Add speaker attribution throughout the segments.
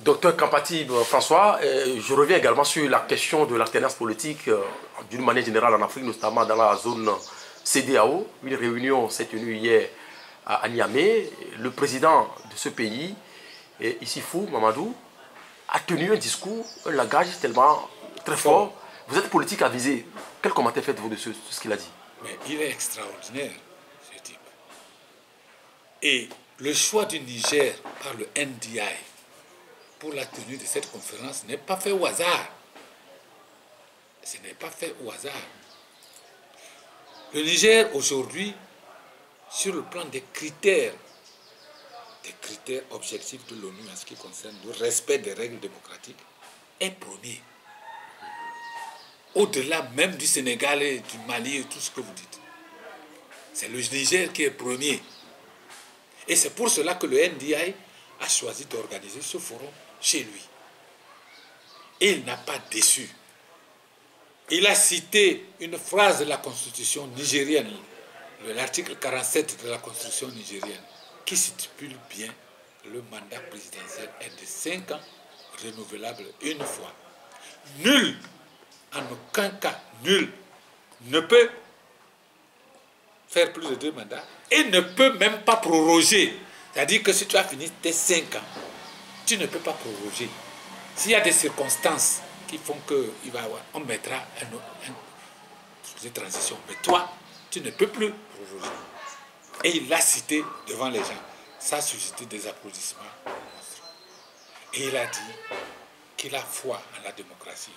Speaker 1: Docteur Kampati François, je reviens également sur la question de l'alternance politique d'une manière générale en Afrique, notamment dans la zone CEDEAO. Une réunion s'est tenue hier à Niamey. Le président de ce pays, Issoufou Mamadou, a tenu un discours, un langage tellement très fort. Vous êtes politique avisé. Quel commentaire faites-vous de ce qu'il a dit?
Speaker 2: Mais il est extraordinaire, ce type. Et le choix du Niger par le NDI pour la tenue de cette conférence n'est pas fait au hasard. Ce n'est pas fait au hasard. Le Niger, aujourd'hui, sur le plan des critères objectifs de l'ONU en ce qui concerne le respect des règles démocratiques, est premier. Au-delà même du Sénégal et du Mali et tout ce que vous dites. C'est le Niger qui est premier. Et c'est pour cela que le NDI a choisi d'organiser ce forum chez lui. Et il n'a pas déçu. Il a cité une phrase de la Constitution nigérienne, l'article 47 de la Constitution nigérienne, qui stipule bien que le mandat présidentiel est de 5 ans, renouvelable une fois. Nul, en aucun cas, nul, ne peut faire plus de 2 mandats et ne peut même pas proroger. C'est-à-dire que si tu as fini tes 5 ans, tu ne peux pas proroger. S'il y a des circonstances qui font on mettra une transition. Mais toi, tu ne peux plus proroger. Et il l'a cité devant les gens. Ça a suscité des applaudissements. Et il a dit qu'il a foi en la démocratie.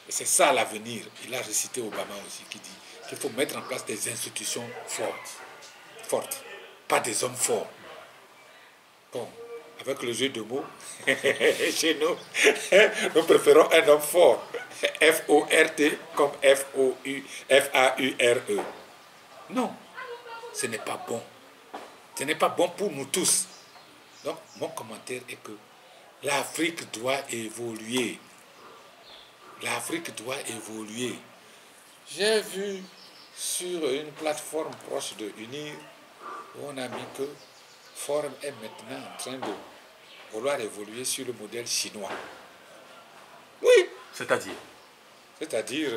Speaker 2: Et c'est ça l'avenir. Il a récité Obama aussi qui dit qu'il faut mettre en place des institutions fortes, pas des hommes forts. Bon, avec le jeu de mots, chez nous, nous préférons un homme fort. F-O-R-T comme F-A-U-R-E. Non, ce n'est pas bon. Ce n'est pas bon pour nous tous. Donc, mon commentaire est que l'Afrique doit évoluer. L'Afrique doit évoluer. J'ai vu sur une plateforme proche de UNIR où on a mis que Forum est maintenant en train de vouloir évoluer sur le modèle chinois. Oui.
Speaker 1: C'est-à-dire
Speaker 2: C'est-à-dire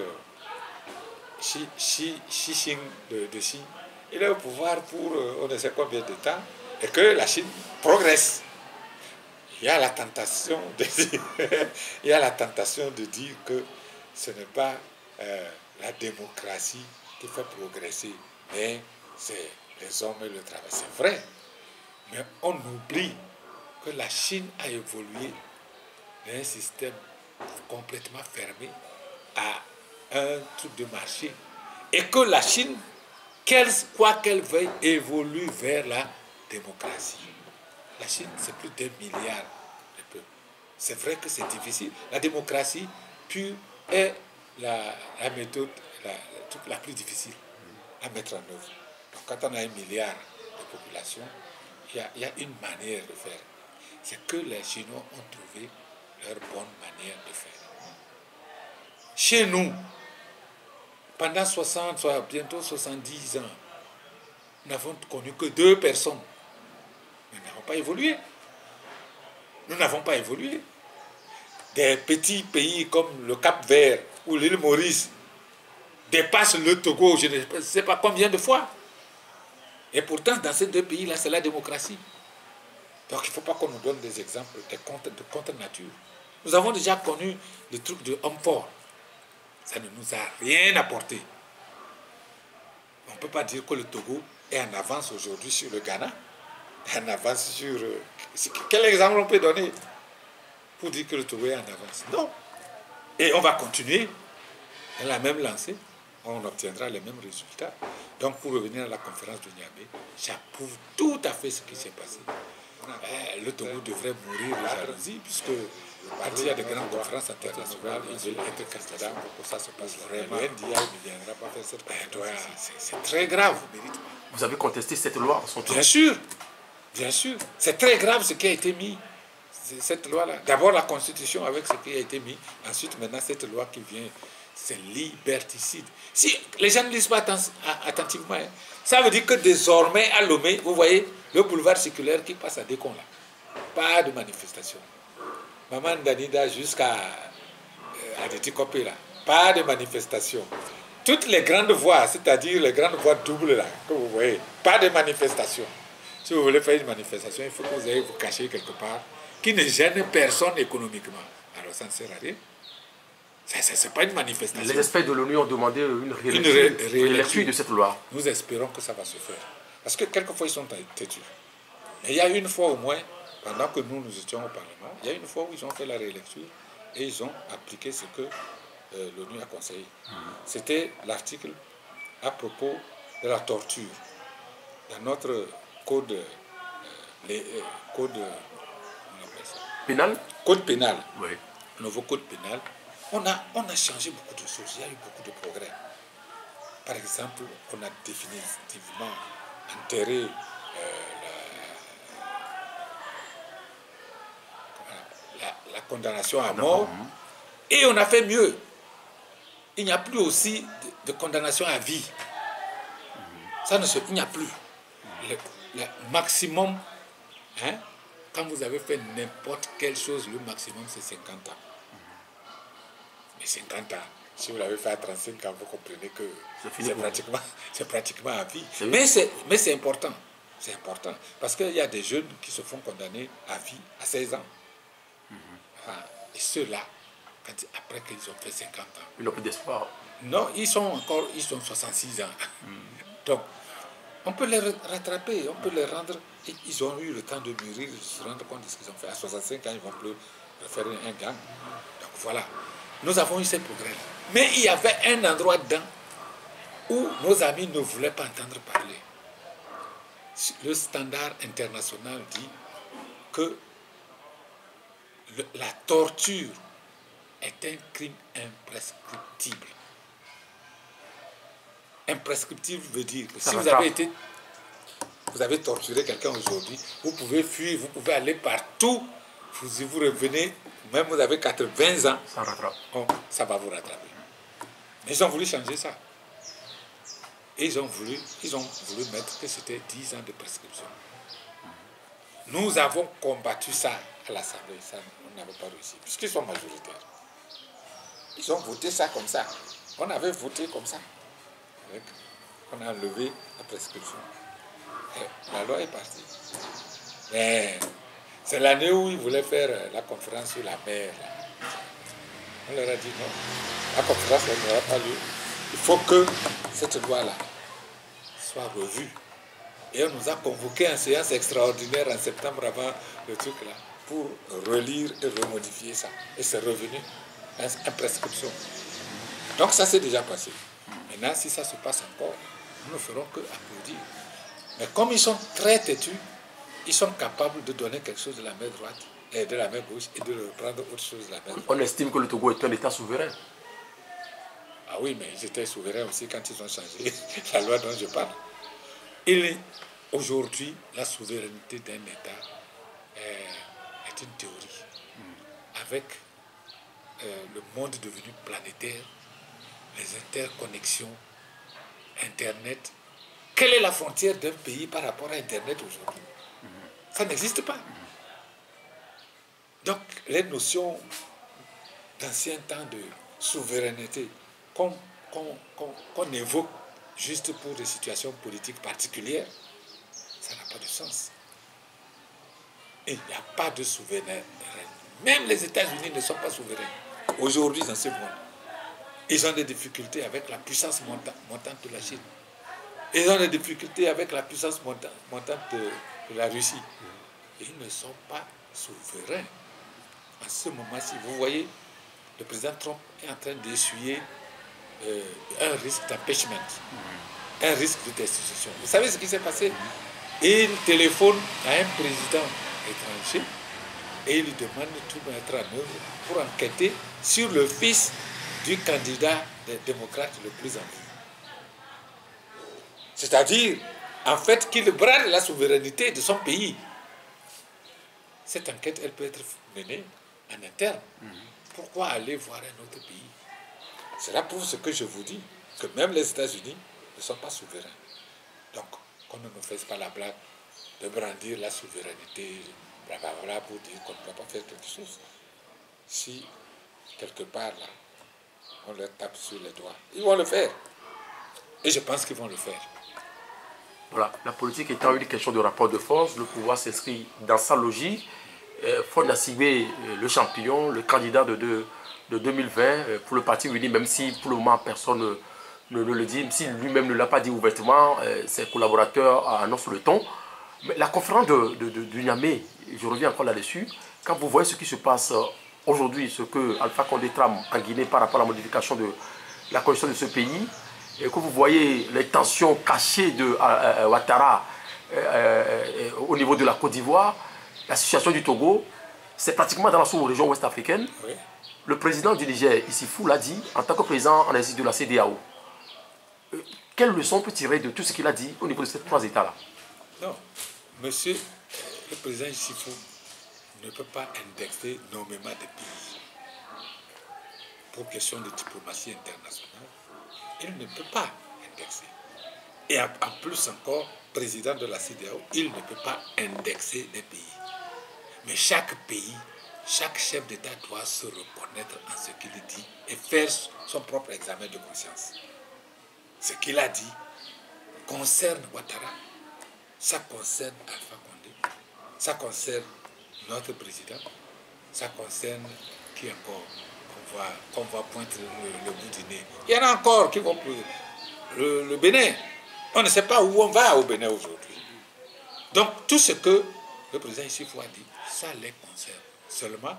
Speaker 2: Xi Jinping de Xi, il est au pouvoir pour on ne sait combien de temps et que la Chine progresse. Il y a la tentation de dire, il y a la tentation de dire que ce n'est pas la démocratie qui fait progresser, mais c'est les hommes et le travail. C'est vrai. Mais on oublie que la Chine a évolué d'un système complètement fermé à un truc de marché. Et que la Chine, quoi qu'elle veuille, évolue vers la démocratie. La Chine, c'est plus d'1 milliard de peuples. C'est vrai que c'est difficile. La démocratie pure est la méthode la plus difficile à mettre en œuvre. Donc, quand on a 1 milliard de population, il y a une manière de faire. C'est que les Chinois ont trouvé leur bonne manière de faire. Chez nous, pendant 60, bientôt 70 ans, nous n'avons connu que 2 personnes. Nous n'avons pas évolué. Nous n'avons pas évolué. Des petits pays comme le Cap-Vert ou l'île Maurice dépassent le Togo, je ne sais pas combien de fois. Et pourtant, dans ces 2 pays-là, c'est la démocratie. Donc, il ne faut pas qu'on nous donne des exemples de contre-nature. Nous avons déjà connu le truc de homme fort. Ça ne nous a rien apporté. On ne peut pas dire que le Togo est en avance aujourd'hui sur le Ghana. En avance sur... Quel exemple on peut donner pour dire que le Togo est en avance? Non. Et on va continuer dans la même lancée. On obtiendra les mêmes résultats. Donc, pour revenir à la conférence de Niamey, j'approuve tout à fait ce qui s'est passé. Le Togo devrait mourir de jalousie, puisque quand il y a de grandes conférences internationales, ils veulent être candidats pour que ça se passe vraiment. Le NDI ne viendra pas faire cette conférence. C'est très grave.
Speaker 1: Vous avez contesté cette loi en son temps?
Speaker 2: Bien sûr. Bien sûr. C'est très grave ce qui a été mis. Cette loi-là. D'abord la Constitution avec ce qui a été mis. Ensuite, maintenant, cette loi qui vient... C'est liberticide. Si les gens ne lisent pas attentivement, hein, ça veut dire que désormais, à Lomé, vous voyez le boulevard circulaire qui passe à Décon là. Pas de manifestation. Maman Danida jusqu'à Aditi Kopé, là. Pas de manifestation. Toutes les grandes voies, c'est-à-dire les grandes voies doubles là, que vous voyez, pas de manifestation. Si vous voulez faire une manifestation, il faut que vous ayez vous cacher quelque part, qui ne gêne personne économiquement. Alors ça ne sert à rien. C'est pas une manifestation.
Speaker 1: Les experts de l'ONU ont demandé une rélecture de cette loi.
Speaker 2: Nous espérons que ça va se faire. Parce que quelquefois ils sont têtus. Mais il y a une fois au moins, pendant que nous étions au Parlement, il y a une fois où ils ont fait la rélecture et ils ont appliqué ce que l'ONU a conseillé. C'était l'article à propos de la torture. Dans notre code,
Speaker 1: Pénal?
Speaker 2: Code pénal.
Speaker 1: Oui.
Speaker 2: Le nouveau code pénal, on a changé beaucoup de choses. Il y a eu beaucoup de progrès. Par exemple, on a définitivement enterré la condamnation à mort et on a fait mieux. Il n'y a plus aussi de condamnation à vie. Il n'y a plus. Le maximum, hein, quand vous avez fait n'importe quelle chose, le maximum c'est 50 ans. Mais 50 ans, si vous l'avez fait à 35 ans, vous comprenez que c'est pratiquement à vie. Mais c'est important. C'est important. Parce qu'il y a des jeunes qui se font condamner à vie à 16 ans. Et ceux-là, après qu'ils ont fait 50 ans.
Speaker 1: Ils n'ont plus d'espoir.
Speaker 2: Non, ils sont 66 ans. Donc, on peut les rattraper, on peut les rendre. Ils ont eu le temps de mûrir, de se rendre compte de ce qu'ils ont fait. À 65 ans, ils ne vont plus faire un gang. Donc voilà, nous avons eu ces progrès. Mais il y avait un endroit dedans où nos amis ne voulaient pas entendre parler. Le standard international dit que la torture est un crime imprescriptible. Imprescriptible veut dire que si vous avez torturé quelqu'un aujourd'hui, vous pouvez fuir, vous pouvez aller partout. Si vous revenez, même vous avez 80 ans, ça va vous rattraper. Mais ils ont voulu changer ça. Et ils ont voulu mettre que c'était 10 ans de prescription. Nous avons combattu ça à l'Assemblée, ça on n'avait pas réussi, puisqu'ils sont majoritaires. Ils ont voté ça comme ça. On avait voté comme ça. On a enlevé la prescription. Et la loi est partie. Mais c'est l'année où ils voulaient faire la conférence sur la mer. On leur a dit non. La conférence n'aura pas lieu. Il faut que cette loi-là soit revue. Et on nous a convoqué en séance extraordinaire en septembre avant le truc là pour relire et remodifier ça. Et c'est revenu en prescription. Donc ça s'est déjà passé. Maintenant, si ça se passe encore, nous ne ferons que applaudir. Mais comme ils sont très têtus, ils sont capables de donner quelque chose de la main droite et de la main gauche et de reprendre autre chose de la main droite.
Speaker 1: On estime que le Togo est un État souverain.
Speaker 2: Ah oui, mais ils étaient souverains aussi quand ils ont changé la loi dont je parle. Aujourd'hui, la souveraineté d'un État est une théorie. Avec le monde devenu planétaire, les interconnexions, Internet. Quelle est la frontière d'un pays par rapport à Internet aujourd'hui? Ça n'existe pas. Donc, les notions d'ancien temps de souveraineté qu'on évoque juste pour des situations politiques particulières, ça n'a pas de sens. Et il n'y a pas de souveraineté. Même les États-Unis ne sont pas souverains aujourd'hui dans ce monde. Ils ont des difficultés avec la puissance montante de la Chine. Ils ont des difficultés avec la puissance montante de la Russie. Ils ne sont pas souverains. En ce moment-ci, vous voyez, le président Trump est en train d'essuyer un risque d'empêchement, un risque de destitution. Vous savez ce qui s'est passé? Il téléphone à un président étranger et il lui demande de tout mettre en œuvre pour enquêter sur le fils du candidat des démocrates le plus en vue. C'est-à-dire, en fait, qu'il brade la souveraineté de son pays. Cette enquête, elle peut être menée en interne. Pourquoi aller voir un autre pays? Cela prouve ce que je vous dis, que même les États-Unis ne sont pas souverains. Donc, qu'on ne nous fasse pas la blague de brandir la souveraineté, blablabla, pour dire qu'on ne peut pas faire quelque chose. si quelque part là, on leur tape sur les doigts. Ils vont le faire. Et je pense qu'ils vont le faire.
Speaker 1: Voilà, la politique étant une question de rapport de force, le pouvoir s'inscrit dans sa logique. Faure Gnassingbé, le champion, le candidat de 2020 pour le parti uni, même si pour le moment personne ne le dit, même si lui-même ne l'a pas dit ouvertement, ses collaborateurs annoncent le ton. Mais la conférence du Niamey, je reviens encore là-dessus, quand vous voyez ce qui se passe aujourd'hui, ce que Alpha Condé trame en Guinée par rapport à la modification de la constitution de ce pays, et que vous voyez les tensions cachées de Ouattara au niveau de la Côte d'Ivoire, la situation du Togo, c'est pratiquement dans la sous-région ouest africaine.
Speaker 2: Oui.
Speaker 1: Le président du Niger, Issifou, l'a dit en tant que président en exercice de la CEDEAO. Quelle leçon on peut tirer de tout ce qu'il a dit au niveau de ces trois États-là?
Speaker 2: Non, monsieur le président Issifou ne peut pas indexer nommément des pays. Pour question de diplomatie internationale, il ne peut pas indexer. Et en plus encore, président de la CEDEAO, il ne peut pas indexer des pays. Mais chaque pays, chaque chef d'État doit se reconnaître en ce qu'il dit et faire son propre examen de conscience. Ce qu'il a dit concerne Ouattara, ça concerne Alpha Condé, ça concerne notre président, ça concerne qui encore qu'on va pointer le bout du nez. Il y en a encore qui vont pour le Bénin. On ne sait pas où on va au Bénin aujourd'hui. Donc tout ce que le président Issifou a dit, ça les concerne. Seulement,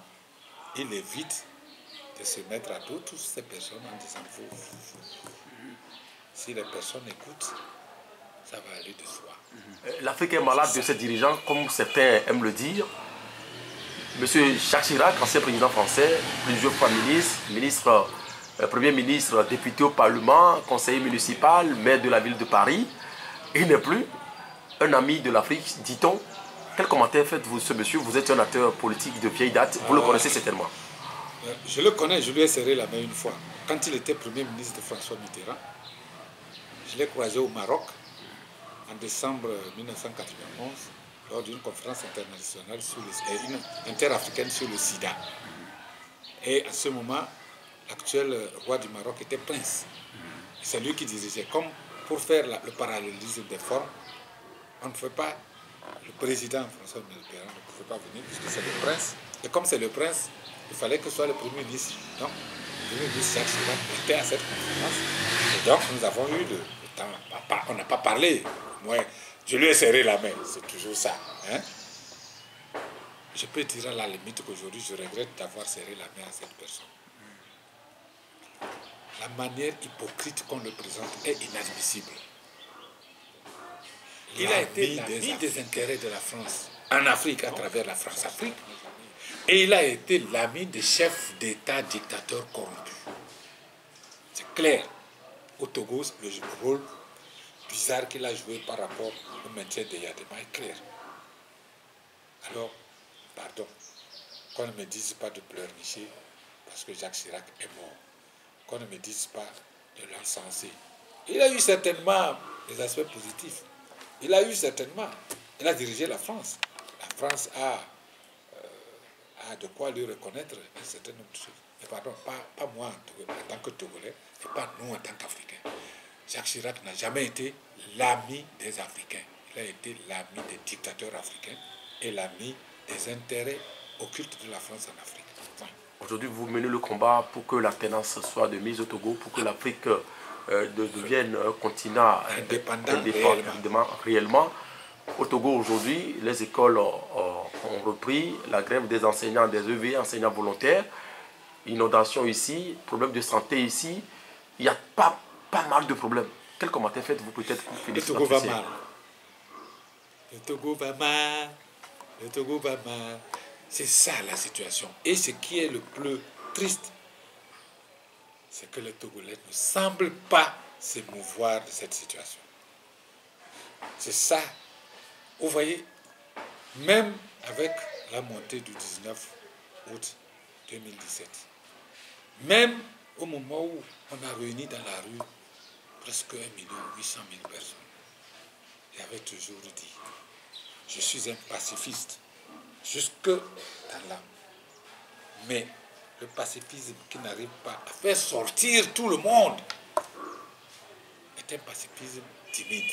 Speaker 2: il évite de se mettre à dos toutes ces personnes en disant vous. Si les personnes écoutent, ça va aller de soi.
Speaker 1: L'Afrique est malade de ses dirigeants, comme certains aiment le dire. Monsieur Jacques Chirac, ancien président français, plusieurs fois ministre, Premier ministre, député au Parlement, conseiller municipal, maire de la ville de Paris. Il n'est plus un ami de l'Afrique, dit-on. Quel commentaire faites-vous de ce monsieur? Vous êtes un acteur politique de vieille date, vous le connaissez certainement.
Speaker 2: Je le connais, je lui ai serré la main une fois. Quand il était Premier ministre de François Mitterrand, je l'ai croisé au Maroc en décembre 1991 lors d'une conférence internationale interafricaine sur le sida. Et à ce moment, l'actuel roi du Maroc était prince. C'est lui qui dirigeait. Comme pour faire le parallélisme des formes, on ne fait pas, le président François Mitterrand ne pouvait pas venir puisque c'est le prince. Et comme c'est le prince, il fallait que ce soit le Premier ministre. Donc, le Premier ministre Jacques Chirac était à cette conférence. Et donc, nous avons eu le temps. On n'a pas parlé. Moi, je lui ai serré la main. C'est toujours ça. Hein? Je peux dire à la limite qu'aujourd'hui, je regrette d'avoir serré la main à cette personne. La manière hypocrite qu'on le présente est inadmissible. Il a été l'ami des intérêts de la France en Afrique, à travers la France-Afrique. Et il a été l'ami des chefs d'État dictateurs corrompus. C'est clair. Au Togo, le rôle bizarre qu'il a joué par rapport au maintien de Yadema est clair. Alors, pardon, qu'on ne me dise pas de pleurnicher parce que Jacques Chirac est mort. Qu'on ne me dise pas de l'encenser. Il a eu certainement des aspects positifs. Il a eu certainement. Il a dirigé la France. La France a de quoi lui reconnaître un certain nombre de choses. Mais pardon, pas moi en tant que Togolais, et pas nous en tant qu'Africains. Jacques Chirac n'a jamais été l'ami des Africains. Il a été l'ami des dictateurs africains et l'ami des intérêts occultes de la France en Afrique.
Speaker 1: Aujourd'hui, vous menez le combat pour que l'alternance soit de mise au Togo, pour que l'Afrique devienne un continent indépendant réellement. Au Togo, aujourd'hui, les écoles ont repris, la grève des enseignants, des EV, enseignants volontaires, inondation ici, problème de santé ici. Il y a pas mal de problèmes. Quel commentaire faites-vous peut-être pour
Speaker 2: Le Togo va mal. Le Togo va mal. Le Togo va mal. C'est ça la situation. Et ce qui est le plus triste, c'est que les Togolais ne semblent pas s'émouvoir de cette situation. C'est ça. Vous voyez, même avec la montée du 19 août 2017, même au moment où on a réuni dans la rue presque 1 800 000 personnes, j'avais toujours dit, je suis un pacifiste, jusque dans l'âme. Mais le pacifisme qui n'arrive pas à faire sortir tout le monde est un pacifisme timide.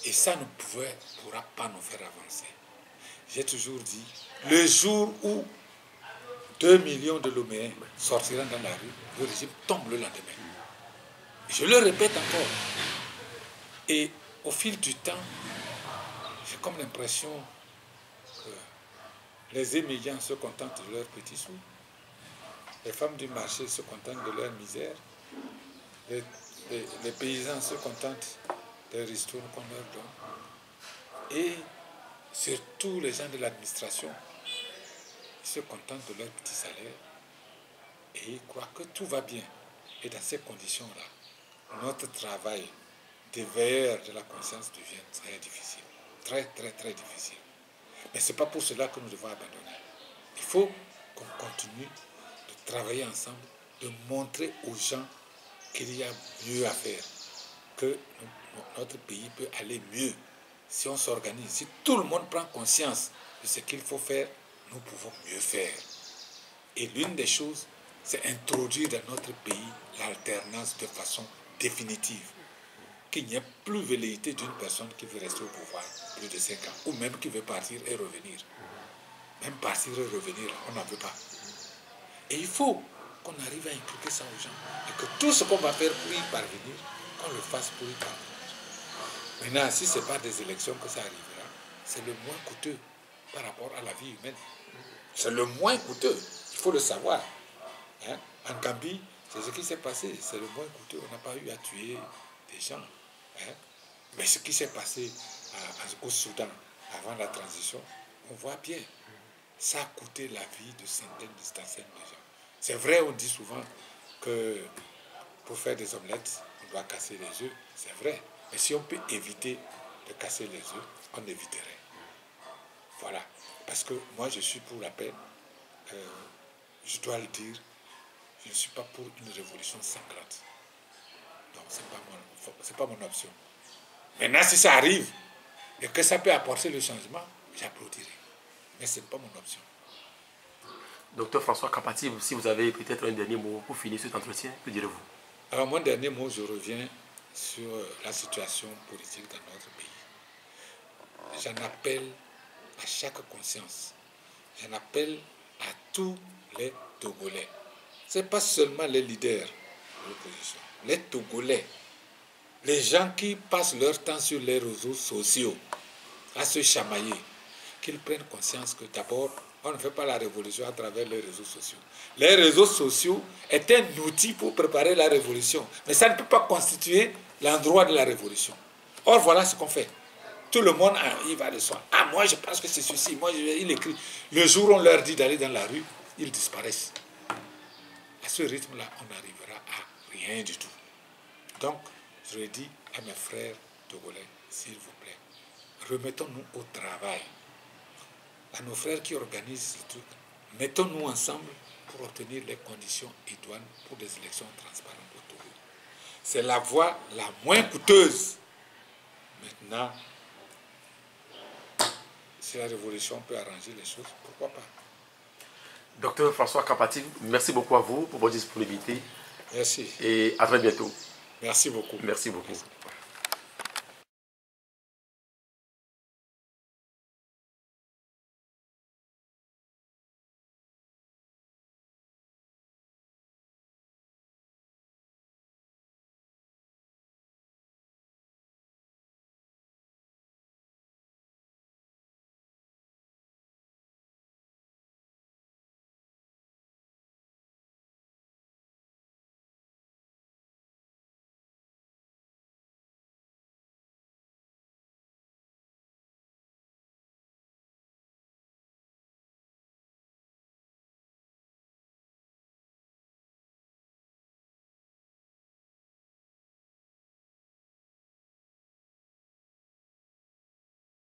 Speaker 2: Et ça ne pourra pas nous faire avancer. J'ai toujours dit, le jour où 2 millions de Loméens sortiront dans la rue, le régime tombe le lendemain. Je le répète encore. Et au fil du temps, j'ai comme l'impression que les émigrants se contentent de leurs petits sous. Les femmes du marché se contentent de leur misère. Les paysans se contentent des ristournes qu'on leur donne. Et surtout les gens de l'administration, ils se contentent de leurs petits salaires et ils croient que tout va bien. Et dans ces conditions-là, notre travail de veilleur de la conscience devient très difficile. Très, très, très difficile. Mais ce n'est pas pour cela que nous devons abandonner. Il faut qu'on continue de travailler ensemble, de montrer aux gens qu'il y a mieux à faire, que notre pays peut aller mieux si on s'organise. Si tout le monde prend conscience de ce qu'il faut faire, nous pouvons mieux faire. Et l'une des choses, c'est introduire dans notre pays l'alternance de façon définitive. Qu'il n'y ait plus velléité d'une personne qui veut rester au pouvoir plus de 5 ans, ou même qui veut partir et revenir. Même partir et revenir, on n'en veut pas. Et il faut qu'on arrive à inculquer ça aux gens. Et que tout ce qu'on va faire pour y parvenir, qu'on le fasse pour y parvenir. Maintenant, si ce n'est pas des élections que ça arrivera, c'est le moins coûteux par rapport à la vie humaine. C'est le moins coûteux, il faut le savoir. Hein? En Gambie, c'est ce qui s'est passé, c'est le moins coûteux. On n'a pas eu à tuer des gens. Hein? Mais ce qui s'est passé au Soudan, avant la transition, on voit bien. Ça a coûté la vie de centaines de gens. C'est vrai, on dit souvent que pour faire des omelettes, on doit casser les œufs. C'est vrai. Mais si on peut éviter de casser les œufs, on éviterait. Voilà. Parce que moi, je suis pour la paix. Je dois le dire, je ne suis pas pour une révolution sanglante. Non, ce n'est pas mon option. Maintenant, si ça arrive et que ça peut apporter le changement, j'applaudirai. Mais ce n'est pas mon option.
Speaker 1: Docteur François Kapati, si vous avez peut-être un dernier mot pour finir cet entretien, que direz-vous?
Speaker 2: Alors, mon dernier mot, je reviens sur la situation politique dans notre pays. J'en appelle à chaque conscience. J'en appelle à tous les Togolais. Ce n'est pas seulement les leaders de l'opposition. Les Togolais, les gens qui passent leur temps sur les réseaux sociaux à se chamailler, qu'ils prennent conscience que d'abord, on ne fait pas la révolution à travers les réseaux sociaux. Les réseaux sociaux est un outil pour préparer la révolution, mais ça ne peut pas constituer l'endroit de la révolution. Or, voilà ce qu'on fait. Tout le monde, il va de soi. Ah, moi, je pense que c'est ceci. Moi, il écrit. Le jour où on leur dit d'aller dans la rue, ils disparaissent. À ce rythme-là, on n'arrivera à rien du tout. Donc, je le dis à mes frères togolais, s'il vous plaît, remettons-nous au travail. À nos frères qui organisent ce truc, mettons-nous ensemble pour obtenir les conditions idoines pour des élections transparentes au Togo. C'est la voie la moins coûteuse. Maintenant, si la révolution peut arranger les choses, pourquoi pas?
Speaker 1: Docteur François Kapati, merci beaucoup à vous pour votre disponibilité.
Speaker 2: Merci.
Speaker 1: Et à très bientôt.
Speaker 2: Merci beaucoup.
Speaker 1: Merci beaucoup.